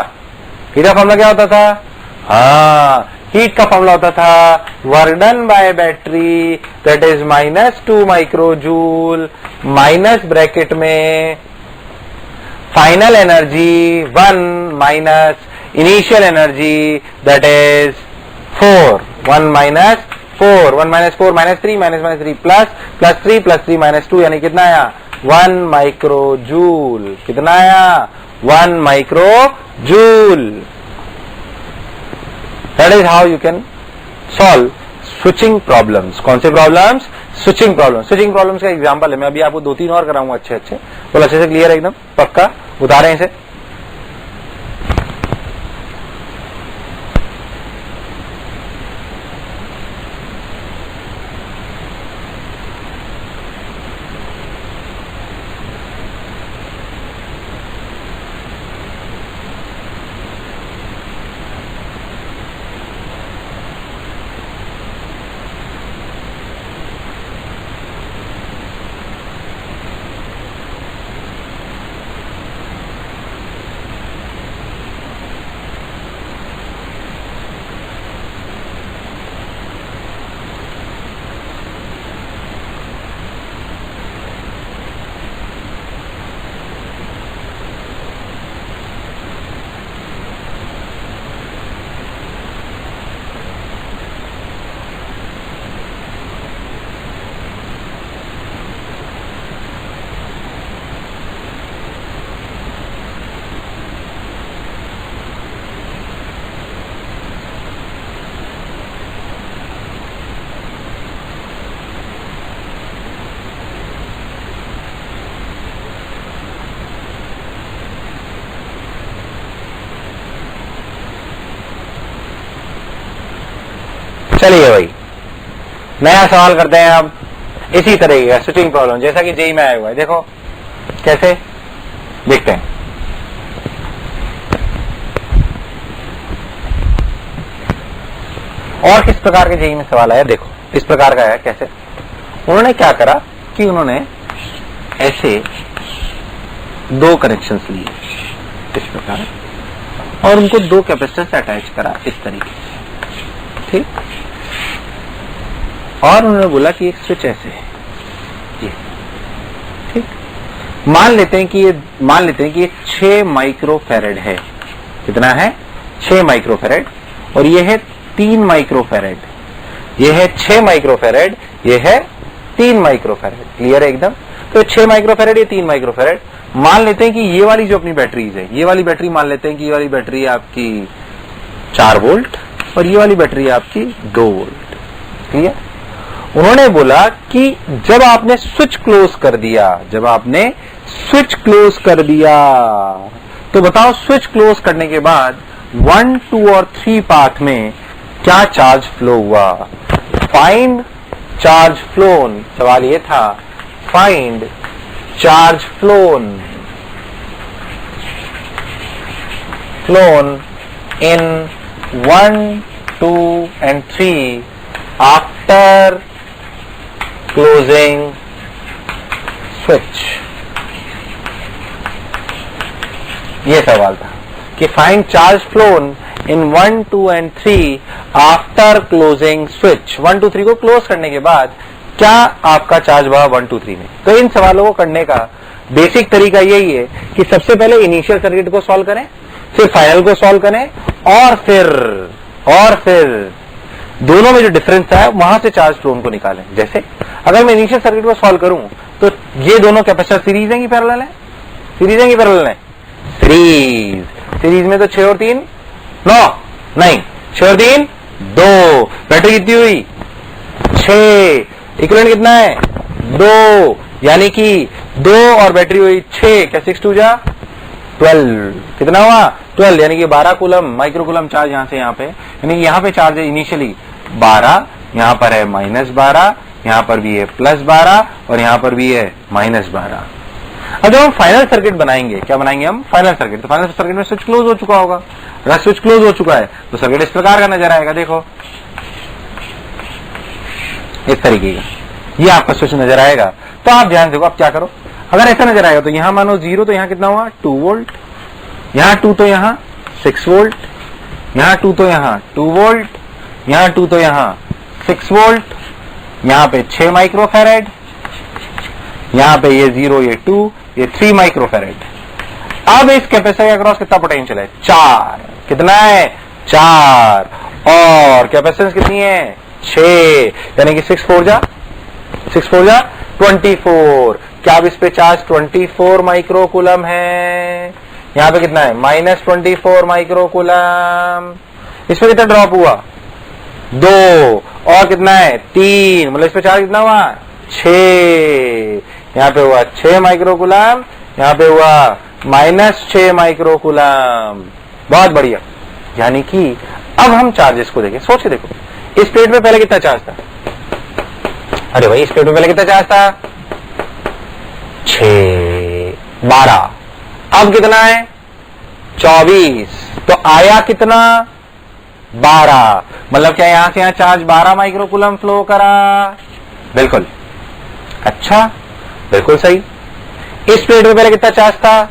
हीट का फॉर्मूला क्या होता था? हाँ, हीट का फॉर्मूला होता था work done by battery that is -2 micro joule minus bracket में final energy 1 minus initial energy that is 4। 1 minus 4, 1 minus 4 minus 3 minus 3 plus 3 plus 3 minus 2, यानी कितना आया? 1 माइक्रो जूल। कितना आया? 1 micro joule. That is how you can solve switching problems. कौन से problems? Switching problem. Switching problems का example है, मैं अभी आपको 2-3 और कराऊंगा अच्छे बोलो, अच्छे से क्लियर है एकदम पक्का? उतारें इसे। चलिए भाई, नया सवाल करते हैं अब इसी तरह का स्विचिंग प्रॉब्लम, जैसा कि जेई में आया हुआ है। देखो कैसे, देखते हैं। और किस प्रकार के जेई में सवाल आया, देखो इस प्रकार का आया। कैसे? उन्होंने क्या करा कि उन्होंने ऐसे 2 कनेक्शंस लिए इस प्रकार, और उनको 2 कैपेसिटर से अटैच करा इस तरीके से, ठीक। और उन्होंने बोला कि एक स्विच ऐसे है, ये ठीक। मान लेते हैं कि ये 6 माइक्रोफैरेड है। कितना है? 6 माइक्रोफैरेड। और ये है 3 माइक्रोफैरेड। ये है 6 माइक्रोफैरेड, ये है 3 माइक्रोफैरेड। क्लियर है एकदम? तो 6 माइक्रोफैरेड, ये 3 माइक्रोफैरेड। मान लेते हैं कि ये वाली जो अपनी बैटरीज है, ये वाली बैटरी मान लेते हैं कि ये वाली बैटरी है आपकी 4 वोल्ट और ये वाली बैटरी है आपकी 2 वोल्ट। क्लियर? उन्होंने बोला कि जब आपने स्विच क्लोज कर दिया, तो बताओ स्विच क्लोज करने के बाद 1, 2 और 3 पाथ में क्या चार्ज फ्लो हुआ। फाइंड चार्ज फ्लोन, सवाल ये था, find charge phloem in 1, 2 and 3 after closing switch। ये सवाल था कि find charge flown in 1, 2 and 3 after closing switch. 1, 2, 3 को क्लोज करने के बाद क्या आपका चार्ज बढ़ा 1, 2, 3 में। तो इन सवालों को करने का बेसिक तरीका यही है कि सबसे पहले इनिशियल सर्किट को सॉल्व करें, फिर फाइनल को सॉल्व करें, और फिर दोनों में जो डिफरेंस है वहां से चार्ज फ्लोन को निकालें। जैसे अगर मैं इनिशियल सर्किट को सॉल्व करूं तो ये दोनों कैपेसिटर सीरीज है कि पैरेलल है? सीरीज है कि पैरेलल है? सीरीज में तो 6 और 3 9 नहीं, 6 और 3 2। बैटरी कितनी हुई? 6। इक्विवेलेंट कितना है? 2, यानी कि 2 और बैटरी हुई 6। क्या 6 2 जा 12। कितना हुआ? 12, यानी कि 12 कूलम माइक्रो कूलम चार्ज यहां से यहां पे, यानी कि यहां पे चार्ज है इनिशियली 12, यहां पर है -12, यहां पर भी है +12 और यहां पर भी है -12। अब जब हम फाइनल सर्किट बनाएंगे, क्या बनाएंगे हम? Final circuit. तो फाइनल सर्किट में स्विच क्लोज हो चुका होगा। अगर स्विच क्लोज हो चुका है तो सर्किट इस प्रकार का नजर आएगा। देखो इस तरीके का ये आपका स्विच नजर आएगा। तो आप ध्यान देखो, आप क्या करो, अगर ऐसा नजर आएगा तो यहां मानो 0, तो यहां कितना हुआ 2 वोल्ट, यहां 2 तो यहां 6 वोल्ट, यहां 2 तो यहां 2 वोल्ट, यहां 2 तो यहां 6 वोल्ट, यहां पे 6 माइक्रोफैरेड, यहां पे ये 0 ये 2 ये 3 माइक्रोफैरेड। अब इस कैपेसिटर के अक्रॉस कितना पोटेंशियल है? 4। कितना है? 4। और कैपेसिटेंस कितनी है? 6, यानी कि 6 4 जा 24। क्या अब इस पे चार्ज 24 माइक्रोकूलम है? यहां पे कितना है? -24 माइक्रोकूलम। इस पे कितना ड्रॉप हुआ? 2। और कितना है? 3। मतलब इस पे चार्ज कितना हुआ? 6। यहां पे हुआ 6 माइक्रोकूलम, यहां पे हुआ -6 माइक्रोकूलम। बहुत बढ़िया। यानी कि अब हम चार्जेस को देखें, सोच के देखो, इस प्लेट में पहले कितना चार्ज था? अरे भाई इस प्लेट में पहले कितना चार्ज था? 6 12। अब कितना है? 24। तो आया कितना? 12। मतलब क्या यहां से यहां चार्ज 12 माइक्रोकूलम फ्लो करा? बिल्कुल। अच्छा, बिल्कुल सही। इस प्लेट में पहले कितना चार्ज था?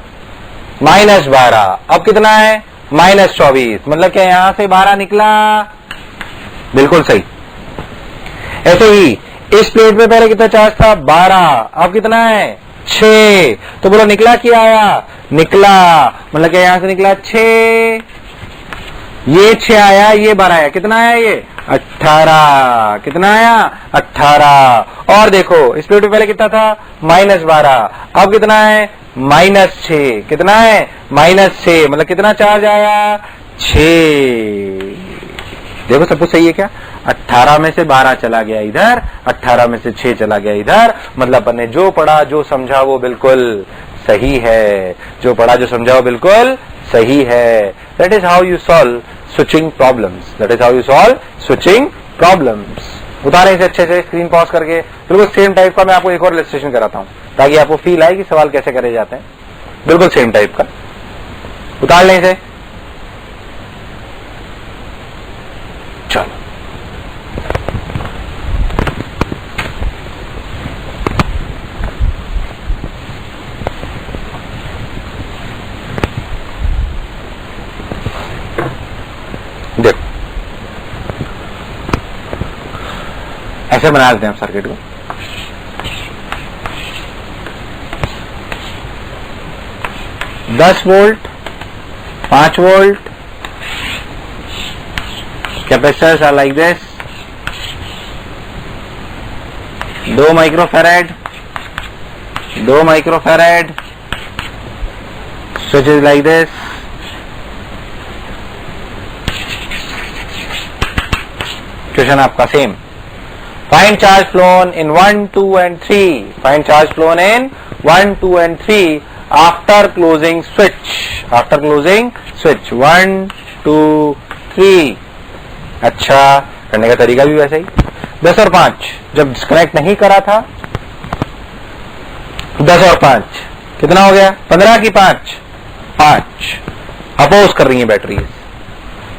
-12। अब कितना है? -24। मतलब क्या यहां से 12 निकला? बिल्कुल सही। ऐसे ही इस प्लेट में पहले कितना चार्ज था? 12। अब कितना है? 6। तो बोलो निकला क्या आया? निकला। मतलब क्या यहां से निकला 6, ये 6 आया, ये 12 आया। कितना आया? ये 18। कितना आया? 18। और देखो इस प्लेट में पहले कितना था? -12। अब कितना है? -6। कितना है? -6। मतलब कितना चार्ज आया? 6। देखो सब कुछ सही है क्या? 18 में से 12 चला गया इधर, 18 में से 6 चला गया इधर। मतलब अपन ने जो पढ़ा जो समझा वो बिल्कुल सही है। जो पढ़ा जो समझा वो बिल्कुल सही है। That is how you solve switching problems. That is how you solve switching problems. उतारे इसे अच्छे से, स्क्रीन पॉज करके। बिल्कुल सेम टाइप का मैं आपको एक और इलस्ट्रेशन कराता हूं ताकि आपको फील आए कि सवाल कैसे करे जाते हैं। बिल्कुल सेम टाइप का उतार लें इसे। चलो देखो ऐसे बना देते हैं हम सर्किट को। दस volt, 5 volt, capacitors are like this, 2 microfarad, 2 microfarad, switch is like this. Question आपका same. Find charge flown in 1, 2 and 3. Find charge flown in 1, 2 and 3 after closing switch. After closing switch 1, 2, 3। अच्छा, करने का तरीका भी वैसे ही। 10 और 5 जब डिस्कनेक्ट नहीं करा था, 10 और 5 कितना हो गया? 15 की 5 अपोज कर रही है बैटरीज।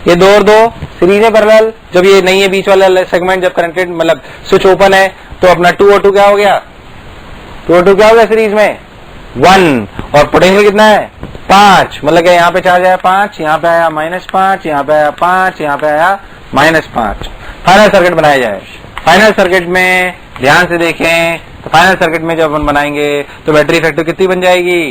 ये 2 और 2 सीरीज है पैरेलल। जब ये नहीं है बीच वाला सेगमेंट, जब कनेक्टेड मतलब स्विच ओपन है तो अपना 2 और 2 क्या हो गया? 2 और 2 क्या हो गया सीरीज में? 1। और पोटेंशियल कितना है? 5। मतलब क्या यहाँ पे चार्ज आया 5, यहाँ पे आया -5, यहाँ पे आया 5, यहाँ पे आया -5। फाइनल सर्किट बनाया जाए। फाइनल सर्किट में ध्यान से देखें तो फाइनल सर्किट में जब अपन बनाएंगे तो बैटरी फैक्टर कितनी बन जाएगी?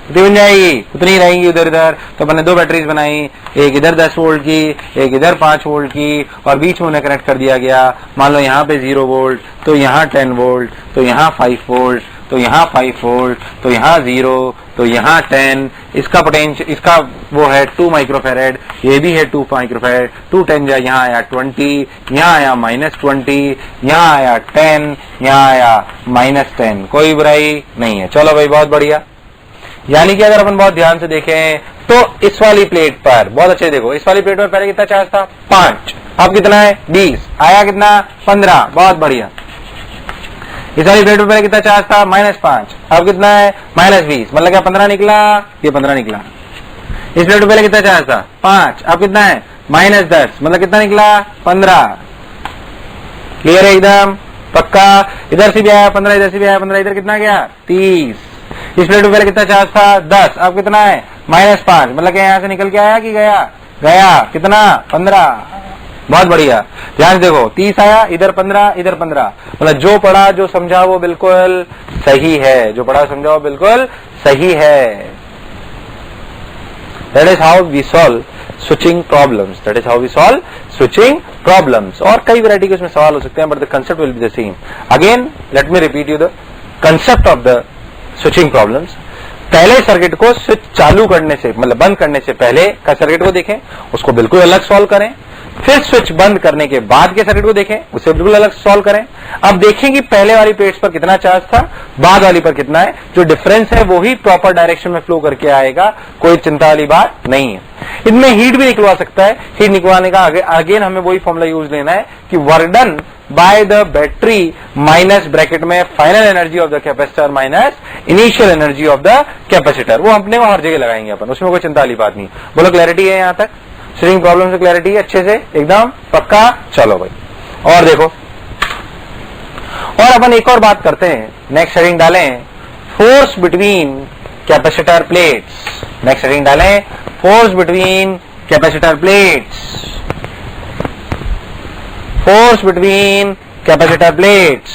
कितनी बन जाएगी? उतनी रहेंगी उधर इधर। तो अपन ने 2 बैटरीज बनाई, एक इधर 10 वोल्ट की, एक इधर 5 वोल्ट की, और बीच में उन्हें कनेक्ट कर दिया गया। मान लो यहाँ पे 0 वोल्ट, तो यहाँ 10 वोल्ट, तो यहाँ 5 वोल्ट, तो यहाँ 5 वोल्ट, तो यहाँ 0, तो यहाँ 10। इसका पोटेंशियल, इसका वो है 2 माइक्रोफैरेड, ये भी है 2 माइक्रोफैरेड। 2 10 जा, यहाँ आया 20, यहाँ आया -20, यहाँ आया 10, यहाँ आया -10। कोई बुराई नहीं है। चलो भाई बहुत बढ़िया। यानी कि अगर अपन बहुत ध्यान से देखें तो इस वाली प्लेट पर बहुत अच्छे देखो, इस वाली प्लेट पर पहले कितना चार्ज था? 5। अब कितना है? 20। आया कितना? 15। बहुत बढ़िया। इस वाली प्लेट पे पहले कितना चार्ज था -5, अब कितना है -20, मतलब क्या 15 निकला, ये 15 निकला। इस प्लेट पे पहले कितना चार्ज था 5, अब कितना है -10, मतलब कितना निकला 15। क्लियर है एकदम पक्का। इधर से भी आया 15, इधर से भी आया 15, इधर कितना गया 30। इस प्लेट पे पहले कितना चार्ज था 10, अब कितना है -5, मतलब क्या यहां से निकल के आया कि गया, गया कितना 15। बहुत बढ़िया, ध्यान से देखो 30 आया, इधर 15, इधर 15, मतलब जो पढ़ा जो समझा वो बिल्कुल सही है, जो पढ़ा समझा वो बिल्कुल सही है। That is how we solve switching problems, that is how we solve switching problems. और कई वैरायटी के उसमें सवाल हो सकते हैं, but the concept will be the same. Again let me repeat you the concept of the switching problems. पहले circuit को स्विच चालू करने से मतलब बंद करने से पहले का सर्किट को देखें, उसको बिल्कुल अलग सॉल्व करें। फिर स्विच बंद करने के बाद के सर्किट को देखें, उसे बिल्कुल अलग सॉल्व करें। अब देखें कि पहले वाली प्लेट्स पर कितना चार्ज था, बाद वाली पर कितना है, जो डिफरेंस है वो ही प्रॉपर डायरेक्शन में फ्लो करके आएगा, कोई चिंता वाली बात नहीं है। इनमें हीट भी निकलवा सकता है, हीट निकलवाने का अगेन हमें वही फॉर्मूला यूज लेना है कि work done by the battery minus bracket में final energy of the capacitor minus initial energy of the capacitor, वो अपने को हर जगह लगाएंगे अपन, उसमें कोई चिंता वाली बात नहीं। बोलो क्लैरिटी है यहां तक, स्विचिंग प्रॉब्लम से क्लैरिटी है अच्छे से एकदम पक्का। चलो भाई और देखो, और अपन एक और बात करते हैं, नेक्स्ट हेडिंग डालें force between capacitor plates. Next heading डालें force between capacitor plates, force between capacitor plates.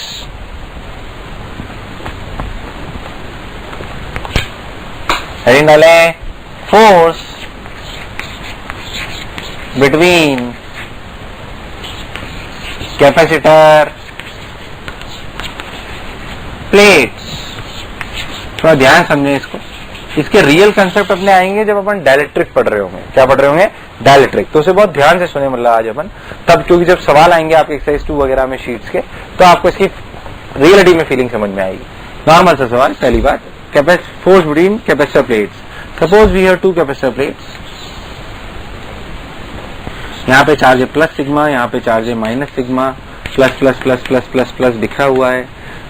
Heading डालें फोर्स बिटवीन कैपेसिटर प्लेट्स। थोड़ा ध्यान समझें इसको, इसके रियल कंसेप्ट अपने आएंगे जब अपन डायलेक्ट्रिक पढ़ रहे होंगे। क्या पढ़ रहे होंगे, डायलेक्ट्रिक। तो उसे बहुत ध्यान से सुने मतलब आज अपन तब, क्योंकि जब सवाल आएंगे आपके एक्सरसाइज 2 वगैरह में शीट्स के, तो आपको इसकी रियलिटी में फीलिंग समझ में आएगी। नॉर्मल सा सवाल, पहली बात force between capacitor plates. Suppose we have 2 capacitor plates, यहाँ पे चार्ज है प्लस सिग्मा, यहाँ पे चार्ज है minus sigma, plus plus plus plus plus plus दिखा हुआ है।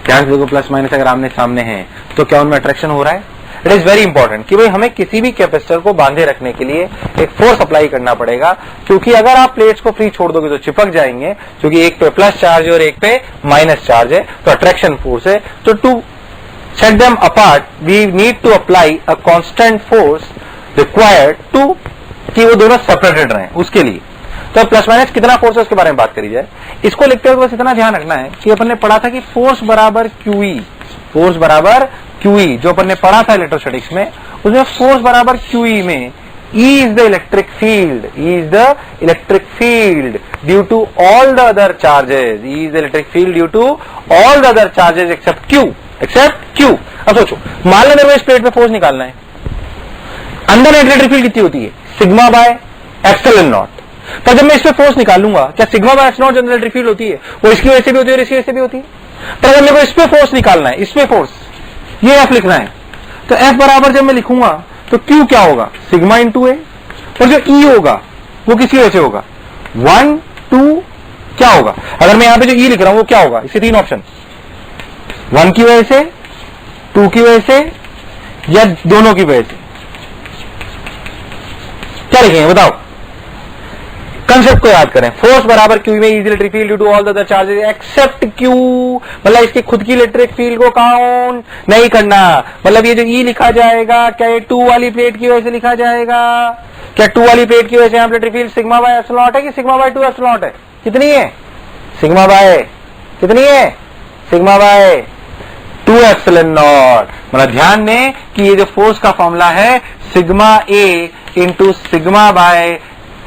ध्यान से देखो प्लस माइनस अगर आमने सामने है तो क्या उनमें अट्रैक्शन हो रहा है। इट इज वेरी इंपॉर्टेंट कि भाई हमें किसी भी कैपेसिटर को बांधे रखने के लिए एक फोर्स अप्लाई करना पड़ेगा, क्योंकि अगर आप प्लेट्स को फ्री छोड़ दोगे तो चिपक जाएंगे, क्योंकि एक पे प्लस चार्ज है और एक पे माइनस चार्ज है, तो अट्रैक्शन फोर्स है। तो to set them apart we need to apply a constant force required to, कि वो दोनों सेपरेटेड रहें उसके लिए। तो प्लस माइनस कितना फोर्स है उसके बारे में बात करी जाए। इसको लिखते हुए बस इतना ध्यान रखना है कि अपन ने पढ़ा था कि फोर्स बराबर क्यूई, फोर्स बराबर क्यूई जो अपन ने पढ़ा था इलेक्ट्रोस्टैटिक्स में, उसमें फोर्स बराबर क्यूई में E is the electric field, E is the electric field due to all the other charges, E is the electric field due to all the other charges except Q, except Q। अब सोचो मान लो मेरे को इस plate पे force निकालना है, अंदर इलेक्ट्रिक फील्ड कितनी होती है सिग्मा बाय एप्सिलॉन नॉट। पर जब मैं इस पे फोर्स निकालूंगा, क्या सिग्मा बाय एप्सिलॉन नॉट जो इलेक्ट्रिक फील्ड होती है वो इसकी वजह से भी होती है और इसकी वजह से भी होती है। पर अगर मेरे को इस पे फोर्स निकालना है, इस पे फोर्स ये एफ लिखना है, तो एफ बराबर जब मैं लिखूंगा तो क्यू क्या होगा सिग्मा इंटू ए, और जो ई होगा वो किसकी वजह से होगा 1 2 क्या होगा। अगर मैं यहां पे जो ई लिख रहा हूं वो क्या होगा, इससे 3 ऑप्शन, 1 की वजह से, 2 की वजह से या दोनों की वजह से। क्या लिखेंगे बताओ, कंसेप्ट को याद करें। फोर्स बराबर क्यू में is electric field due to all the other charges except q, मतलब इसकी खुद की इलेक्ट्रिक फील्ड को काउंट नहीं करना। मतलब ये जो ई लिखा जाएगा क्या ये 2 वाली प्लेट की वजह से लिखा जाएगा, क्या 2 वाली प्लेट की वजह से electric field sigma by epsilon not है कि सिग्मा बाय 2 एप्सिलॉन नॉट है। कितनी है सिग्मा बाय, कितनी है सिग्मा बाय 2 एप्सिलॉन नॉट। मतलब ध्यान दें कि ये जो फोर्स का फॉर्मूला है sigma a into sigma by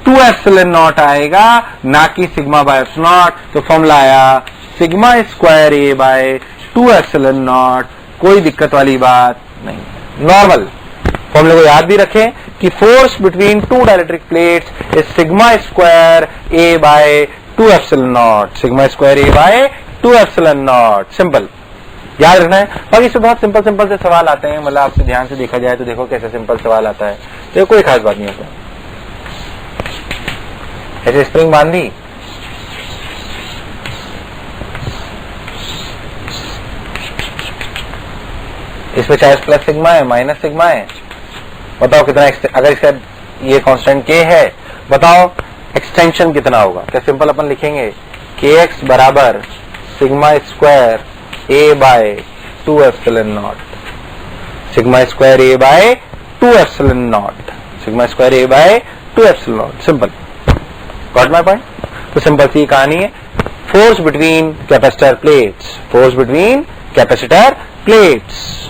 2 epsilon naught आएगा, ना कि सिग्मा बाय एप्सिलॉन नॉट। तो फॉर्मूला आया sigma square a by 2 epsilon naught, कोई दिक्कत वाली बात नहीं, नॉर्मल। फॉर्मूले को याद भी रखें कि force between 2 dielectric plates is sigma square a by 2 epsilon naught, sigma square a by 2 epsilon naught, simple याद रखना है। बाकी इसमें बहुत सिंपल सिंपल से सवाल आते हैं, मतलब आपसे ध्यान से देखा जाए तो देखो कैसे सिंपल सवाल आता है, तो कोई खास बात नहीं होता। ऐसे स्प्रिंग बांधी, इसमें चाहे प्लस सिग्मा है माइनस सिग्मा है, बताओ कितना अगर इसका ये कांस्टेंट के है, बताओ एक्सटेंशन कितना होगा। क्या सिंपल अपन लिखेंगे के एक्स बराबर sigma square a by 2 epsilon naught, sigma square a by 2 epsilon naught, sigma square a by 2 epsilon naught. Simple, got my point. तो सिंपल सी कहानी है। Force between capacitor plates, force between capacitor plates.